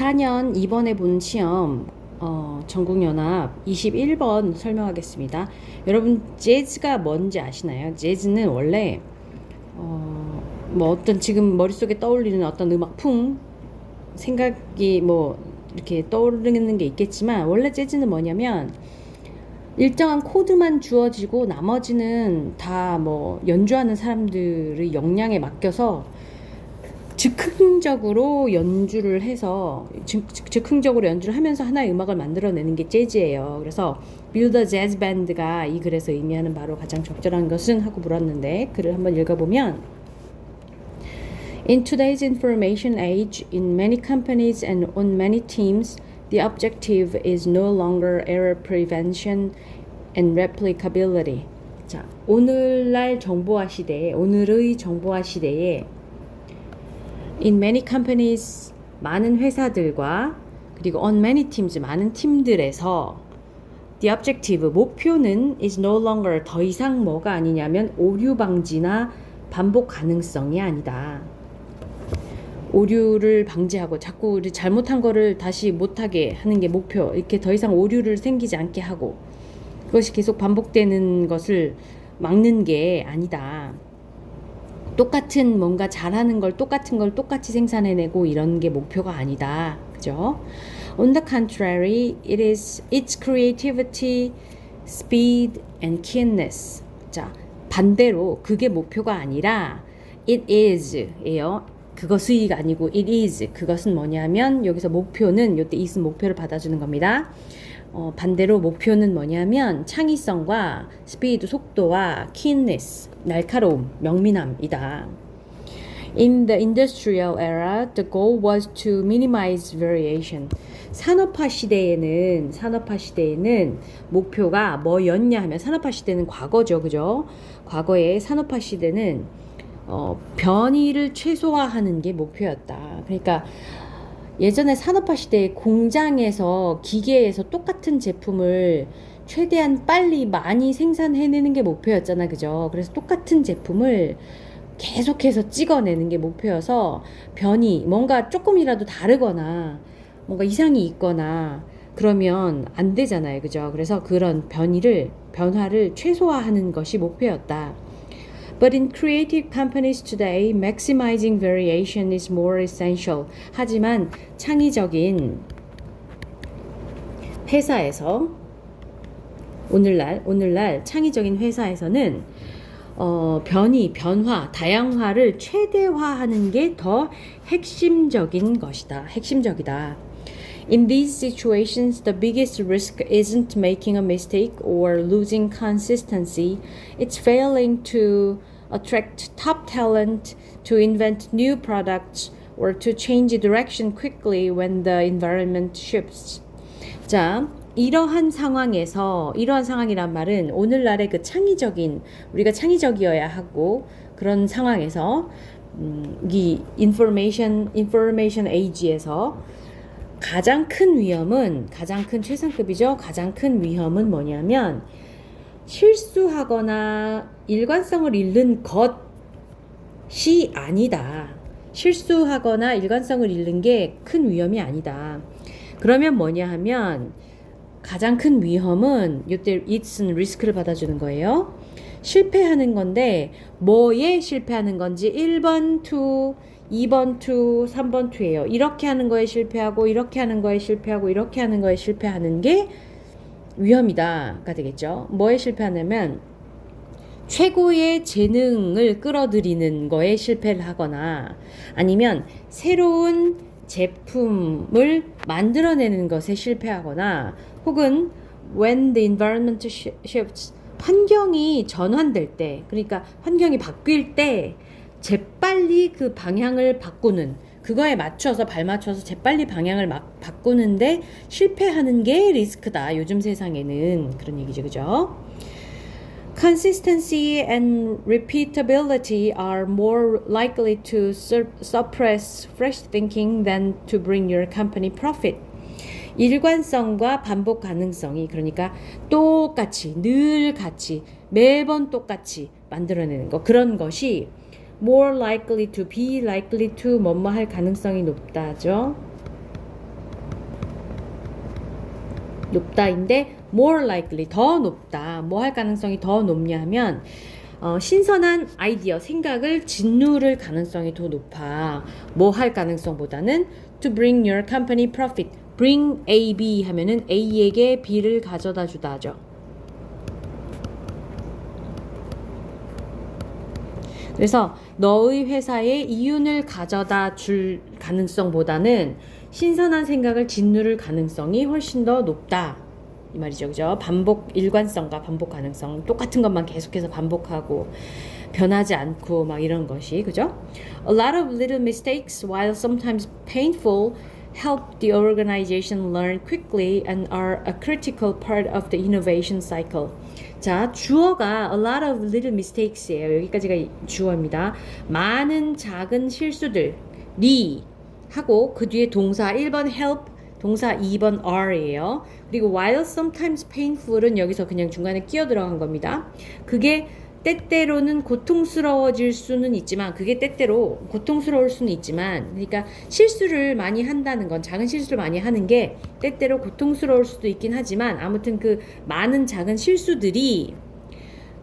2024년 이번에 본 시험 전국연합 21번 설명하겠습니다. 여러분 재즈가 뭔지 아시나요? 재즈는 원래 뭐 어떤 지금 머릿속에 떠올리는 어떤 음악풍 생각이 뭐 이렇게 떠오르는 게 있겠지만 원래 재즈는 뭐냐면 일정한 코드만 주어지고 나머지는 다 뭐 연주하는 사람들의 역량에 맡겨서 즉흥적으로 연주를 해서 즉흥적으로 연주를 하면서 하나의 음악을 만들어내는 게 재즈예요. 그래서 Build a Jazz Band가 이 글에서 의미하는 바로 가장 적절한 것은 하고 물었는데 글을 한번 읽어보면 In today's information age, in many companies and on many teams, the objective is no longer error prevention and replicability. 자, 오늘의 정보화 시대에 In many companies, 많은 회사들과 그리고 on many teams, 많은 팀들에서 The objective, 목표는 is no longer, 더 이상 뭐가 아니냐면 오류 방지나 반복 가능성이 아니다. 오류를 방지하고 자꾸 우리 잘못한 거를 다시 못하게 하는 게 목표. 이렇게 더 이상 오류를 생기지 않게 하고 그것이 계속 반복되는 것을 막는 게 아니다. 똑같은 뭔가 잘하는 걸 똑같은 걸 똑같이 생산해내고 이런 게 목표가 아니다. 그죠? On the contrary, its creativity, speed and keenness. 자, 반대로 그게 목표가 아니라 it is예요. 그것이 아니고 it is. 그것은 뭐냐면 여기서 목표는 요때 is은 목표를 받아주는 겁니다. 반대로 목표는 뭐냐면 창의성과 스피드 속도와 keenness 날카로움, 명민함이다. In the industrial era, the goal was to minimize variation. 산업화 시대에는 목표가 뭐였냐 하면 산업화 시대는 과거죠, 그죠? 과거의 산업화 시대는 변이를 최소화하는 게 목표였다. 그러니까 예전에 산업화 시대에 공장에서 기계에서 똑같은 제품을 최대한 빨리 많이 생산해내는 게 목표였잖아, 그죠? 그래서 똑같은 제품을 계속해서 찍어내는 게 목표여서 변이, 뭔가 조금이라도 다르거나 뭔가 이상이 있거나 그러면 안 되잖아요, 그죠? 그래서 그런 변화를 최소화하는 것이 목표였다. But in creative companies today, maximizing variation is more essential. 하지만 창의적인 회사에서 오늘날 창의적인 회사에서는 변화, 다양화를 최대화하는 게 더 핵심적이다. In these situations, the biggest risk isn't making a mistake or losing consistency. It's failing to attract top talent, to invent new products, or to change direction quickly when the environment shifts. 자, 이러한 상황이란 말은 오늘날의 그 우리가 창의적이어야 하고 그런 상황에서 이 information age에서 가장 큰 최상급이죠. 가장 큰 위험은 뭐냐면 실수하거나 일관성을 잃는 것이 아니다. 실수하거나 일관성을 잃는 게 큰 위험이 아니다. 그러면 뭐냐 하면 가장 큰 위험은 이때 it's는 리스크를 받아주는 거예요. 실패하는 건데 뭐에 실패하는 건지 1번 to 2번 to 3번 to예요. 이렇게 하는 거에 실패하고 이렇게 하는 거에 실패하고 이렇게 하는 거에 실패하는 게 위험이다가 되겠죠. 뭐에 실패하냐면 최고의 재능을 끌어들이는 거에 실패를 하거나 아니면 새로운 제품을 만들어내는 것에 실패하거나 혹은 when the environment shifts 환경이 전환될 때 그러니까 환경이 바뀔 때 재빨리 그 방향을 바꾸는 그거에 맞춰서 발맞춰서 재빨리 방향을 막 바꾸는데 실패하는 게 리스크다. 요즘 세상에는 그런 얘기죠. 그죠? Consistency and repeatability are more likely to suppress fresh thinking than to bring your company profit. 일관성과 반복 가능성이 그러니까 늘 같이 매번 똑같이 만들어내는 거 그런 것이 more likely to be likely to 뭐뭐 할 가능성이 높다죠. 높다인데 more likely 더 높다. 뭐 할 가능성이 더 높냐 하면 신선한 아이디어, 생각을 짓누를 가능성이 더 높아. 뭐 할 가능성보다는 to bring your company profit. bring A, B 하면은 A에게 B를 가져다 주다죠. 그래서 너의 회사에 이윤을 가져다 줄 가능성보다는 신선한 생각을 짓누를 가능성이 훨씬 더 높다. 이 말이죠. 그죠? 반복, 일관성과 반복 가능성. 똑같은 것만 계속해서 반복하고 변하지 않고 막 이런 것이. 그죠? A lot of little mistakes, while sometimes painful, help the organization learn quickly and are a critical part of the innovation cycle. 자, 주어가 a lot of little mistakes예요. 여기까지가 주어입니다. 많은 작은 실수들이 하고 그 뒤에 동사 1번 help, 동사 2번 are예요. 그리고 while sometimes painful은 여기서 그냥 중간에 끼어 들어간 겁니다. 그게 때때로는 고통스러워질 수는 있지만 그게 때때로 고통스러울 수는 있지만 그러니까 실수를 많이 한다는 건 작은 실수를 많이 하는 게 때때로 고통스러울 수도 있긴 하지만 아무튼 그 많은 작은 실수들이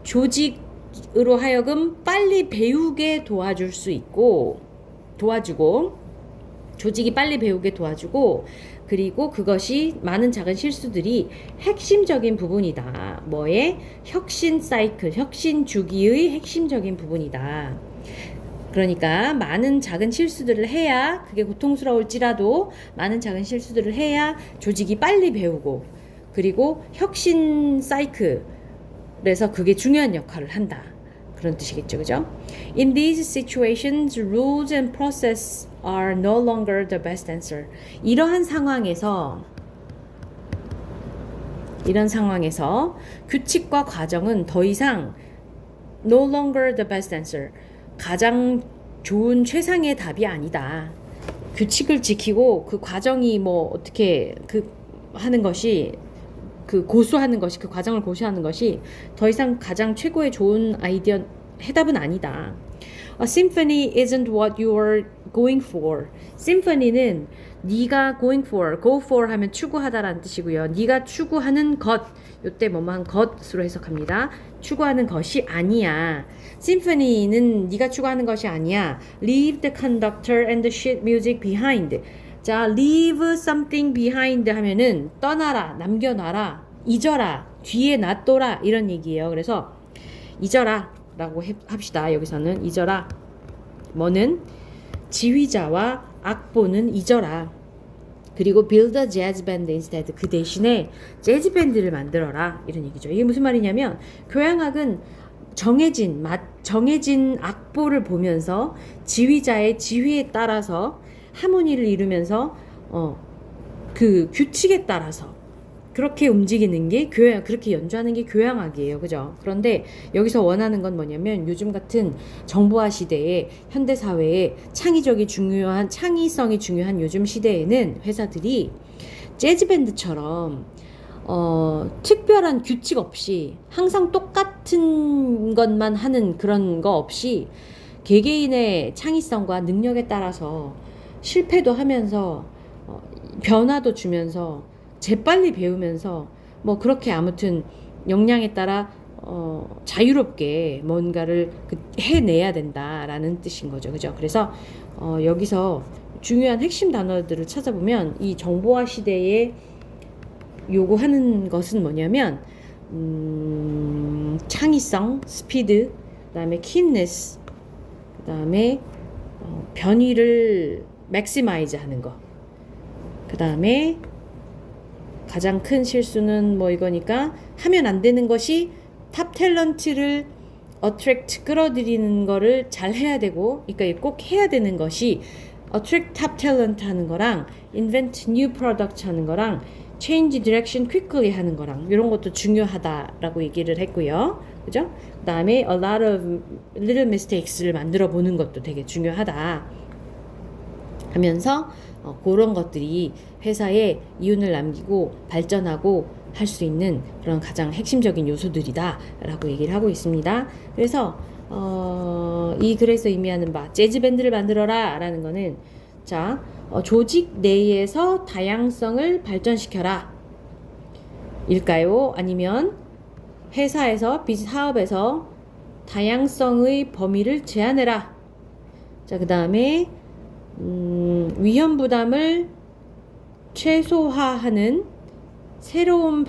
조직으로 하여금 빨리 배우게 도와줄 수 있고 도와주고 조직이 빨리 배우게 도와주고 그리고 그것이 많은 작은 실수들이 핵심적인 부분이다. 뭐의? 혁신 사이클, 혁신 주기의 핵심적인 부분이다. 그러니까 많은 작은 실수들을 해야 그게 고통스러울지라도 많은 작은 실수들을 해야 조직이 빨리 배우고 그리고 혁신 사이클에서 그게 중요한 역할을 한다. 그런 뜻이겠죠, 그죠? In these situations, rules and process are no longer the best answer. 이런 상황에서 규칙과 과정은 더 이상 no longer the best answer. 가장 좋은 최상의 답이 아니다. 규칙을 지키고 그 과정이 뭐 어떻게 그 하는 것이 그 고수하는 것이 그 과정을 고수하는 것이 더 이상 가장 최고의 좋은 아이디어 해답은 아니다. A symphony isn't what you are going for. symphony는 네가 going for, go for 하면 추구하다라는 뜻이고요. 네가 추구하는 것, 요때 뭐뭐한 것으로 해석합니다. 추구하는 것이 아니야. symphony는 네가 추구하는 것이 아니야. Leave the conductor and the sheet music behind. 자, leave something behind 하면은 떠나라, 남겨놔라, 잊어라, 뒤에 놔둬라 이런 얘기예요. 그래서 잊어라 라고 합시다. 여기서는 잊어라. 뭐는? 지휘자와 악보는 잊어라. 그리고 build a jazz band instead. 그 대신에 재즈 밴드를 만들어라. 이런 얘기죠. 이게 무슨 말이냐면 교향악은 정해진 악보를 보면서 지휘자의 지휘에 따라서 하모니를 이루면서 그 규칙에 따라서 그렇게 움직이는 게 그렇게 연주하는 게 교향악이에요. 그죠? 그런데 여기서 원하는 건 뭐냐면 요즘 같은 정보화 시대에 현대 사회에 창의성이 중요한 요즘 시대에는 회사들이 재즈 밴드처럼 특별한 규칙 없이 항상 똑같은 것만 하는 그런 거 없이 개개인의 창의성과 능력에 따라서 실패도 하면서 변화도 주면서 재빨리 배우면서 뭐 그렇게 아무튼 역량에 따라 자유롭게 뭔가를 해내야 된다라는 뜻인 거죠. 그죠? 그래서 여기서 중요한 핵심 단어들을 찾아보면 이 정보화 시대에 요구하는 것은 뭐냐면 창의성, 스피드, 그다음에 킨네스, 그다음에 변이를 맥시마이즈 하는 거. 그다음에 가장 큰 실수는 뭐 이거니까 하면 안 되는 것이 탑 탤런트를 attract 끌어들이는 거를 잘 해야 되고 그러니까 꼭 해야 되는 것이 attract top talent 하는 거랑 invent new product 하는 거랑 change direction quickly 하는 거랑 이런 것도 중요하다라고 얘기를 했고요. 그죠? 그다음에 a lot of little mistakes를 만들어 보는 것도 되게 중요하다. 하면서 그런 것들이 회사에 이윤을 남기고 발전하고 할 수 있는 그런 가장 핵심적인 요소들이다 라고 얘기를 하고 있습니다. 그래서 이 글에서 의미하는 바 재즈 밴드를 만들어라 라는 거는 자 조직 내에서 다양성을 발전시켜라. 일까요? 아니면 회사에서 사업에서 다양성의 범위를 제한해라. 자, 그 다음에 위험 부담을 최소화하는 새로운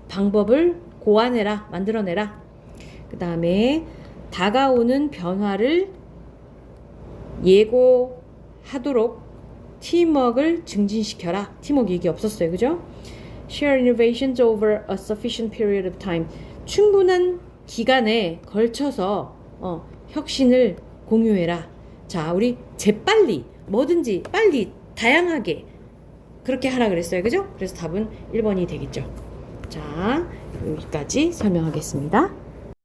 방법을 고안해라, 만들어내라. 그 다음에 다가오는 변화를 예고하도록 팀워크를 증진시켜라. 팀워크 얘기 없었어요, 그죠? Share innovations over a sufficient period of time. 충분한 기간에 걸쳐서 혁신을 공유해라. 자, 우리 재빨리 뭐든지 빨리 다양하게 그렇게 하라 그랬어요, 그죠? 그래서 답은 1번이 되겠죠. 자, 여기까지 설명하겠습니다.